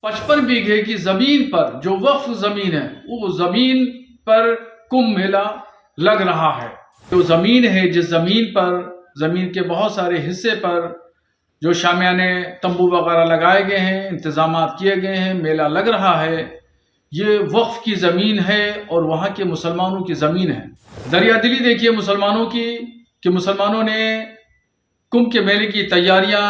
55 बीघे की जमीन पर जो वक्फ जमीन है, वो जमीन पर कुंभ मेला लग रहा है। जो जमीन है, जिस जमीन पर, जमीन के बहुत सारे हिस्से पर जो शामियाने तंबू वगैरह लगाए गए हैं, इंतजाम किए गए हैं, मेला लग रहा है, ये वक्फ की जमीन है और वहां के मुसलमानों की जमीन है। दरिया दिली देखिए मुसलमानों की, कि मुसलमानों ने कुंभ के मेले की तैयारियां,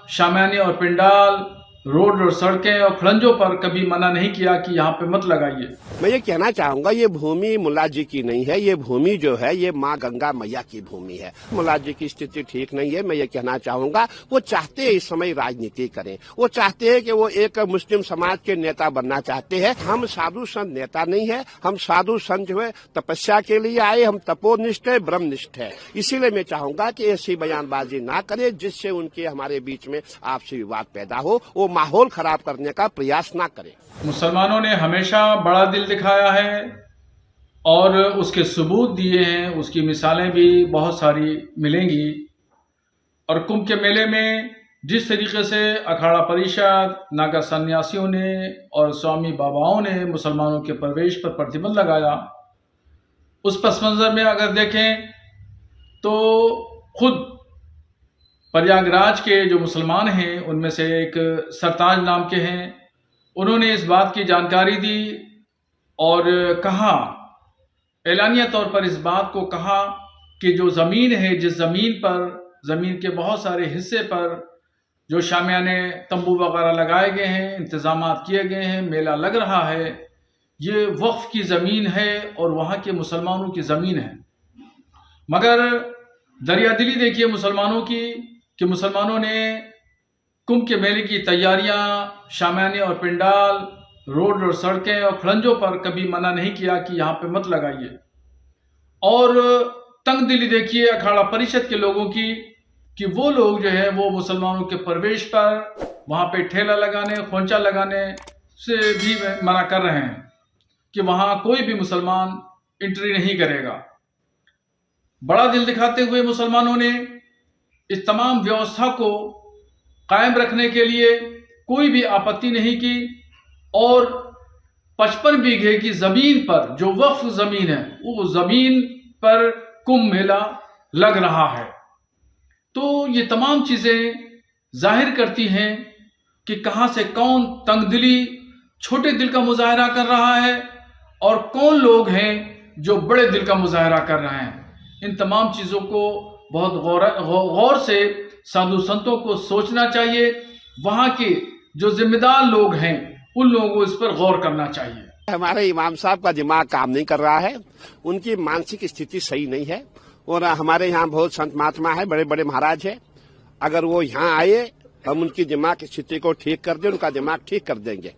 शामियाने और पिंडाल, रोड और सड़कें और खड़ंजों पर कभी मना नहीं किया कि यहाँ पे मत लगाइए। मैं ये कहना चाहूंगा, ये भूमि मुल्ला जी की नहीं है। ये भूमि जो है, ये माँ गंगा मैया की भूमि है। मुल्ला जी की स्थिति ठीक नहीं है। मैं ये कहना चाहूंगा, वो चाहते हैं इस समय राजनीति करें। वो चाहते हैं कि वो एक मुस्लिम समाज के नेता बनना चाहते हैं। हम साधु संत नेता नहीं है। हम साधु संत जो है तपस्या के लिए आए। हम तपोनिष्ठ है, ब्रह्मनिष्ठ है। इसीलिए मैं चाहूंगा कि ऐसी बयानबाजी ना करे जिससे उनके हमारे बीच में आपसी विवाद पैदा हो, वो माहौल खराब करने का प्रयास ना करें। मुसलमानों ने हमेशा बड़ा दिल दिखाया है और उसके सबूत दिए हैं। उसकी मिसालें भी बहुत सारी मिलेंगी। और कुंभ के मेले में जिस तरीके से अखाड़ा परिषद, नागा सन्यासियों ने और स्वामी बाबाओं ने मुसलमानों के प्रवेश पर प्रतिबंध लगाया, उस पस मंजर में अगर देखें तो खुद प्रयागराज के जो मुसलमान हैं, उनमें से एक सरताज नाम के हैं, उन्होंने इस बात की जानकारी दी और कहा, एलानिया तौर पर इस बात को कहा कि जो ज़मीन है, जिस ज़मीन पर, ज़मीन के बहुत सारे हिस्से पर जो शामियाने तंबू वगैरह लगाए गए हैं, इंतजाम किए गए हैं, मेला लग रहा है, ये वक्फ की ज़मीन है और वहाँ के मुसलमानों की ज़मीन है। मगर दरिया दिली देखिए मुसलमानों की, कि मुसलमानों ने कुंभ के मेले की तैयारियां, शामियाने और पिंडाल, रोड और सड़कें और खड़ंजों पर कभी मना नहीं किया कि यहाँ पे मत लगाइए। और तंग दिली देखिए अखाड़ा परिषद के लोगों की, कि वो लोग जो है वो मुसलमानों के प्रवेश पर वहाँ पे ठेला लगाने, खोंचा लगाने से भी मना कर रहे हैं कि वहाँ कोई भी मुसलमान एंट्री नहीं करेगा। बड़ा दिल दिखाते हुए मुसलमानों ने इस तमाम व्यवस्था को कायम रखने के लिए कोई भी आपत्ति नहीं की और 55 बीघे की जमीन पर जो वक्फ जमीन है, वो जमीन पर कुंभ मेला लग रहा है। तो ये तमाम चीजें जाहिर करती हैं कि कहां से कौन तंगदिली, छोटे दिल का मुजाहरा कर रहा है और कौन लोग हैं जो बड़े दिल का मुजाहरा कर रहे हैं। इन तमाम चीजों को बहुत गौर से साधु संतों को सोचना चाहिए। वहां के जो जिम्मेदार लोग हैं, उन लोगों को इस पर गौर करना चाहिए। हमारे इमाम साहब का दिमाग काम नहीं कर रहा है। उनकी मानसिक स्थिति सही नहीं है। और हमारे यहाँ बहुत संत महात्मा है, बड़े बड़े महाराज है। अगर वो यहाँ आए, हम उनकी दिमाग की स्थिति को ठीक कर दें, उनका दिमाग ठीक कर देंगे।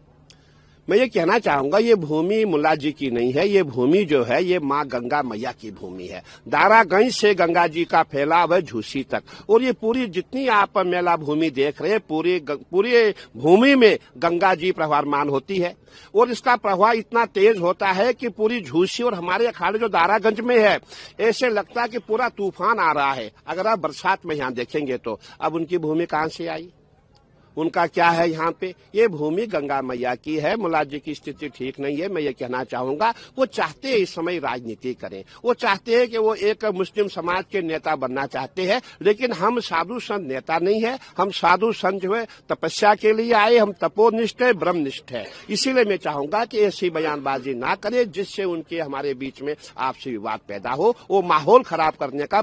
मैं ये कहना चाहूंगा, ये भूमि मुल्ला जी की नहीं है। ये भूमि जो है, ये माँ गंगा मैया की भूमि है। दारागंज से गंगा जी का फैलाव है झूसी तक। और ये पूरी जितनी आप मेला भूमि देख रहे हैं, पूरी भूमि में गंगा जी प्रवाहमान होती है। और इसका प्रवाह इतना तेज होता है कि पूरी झूसी और हमारे अखाड़े जो दारागंज में है, ऐसे लगता है कि पूरा तूफान आ रहा है। अगर आप बरसात में यहाँ देखेंगे तो अब उनकी भूमि कहाँ से आई, उनका क्या है यहाँ पे? ये भूमि गंगा मैया की है। मुल्ला जी की स्थिति ठीक नहीं है। मैं ये कहना चाहूंगा, वो चाहते हैं इस समय राजनीति करें। वो चाहते हैं कि वो एक मुस्लिम समाज के नेता बनना चाहते हैं। लेकिन हम साधु संत नेता नहीं है। हम साधु संत जो है तपस्या के लिए आए। हम तपोनिष्ठ है, ब्रह्मनिष्ठ है। इसीलिए मैं चाहूंगा कि ऐसी बयानबाजी ना करें जिससे उनके हमारे बीच में आपसी विवाद पैदा हो, वो माहौल खराब करने का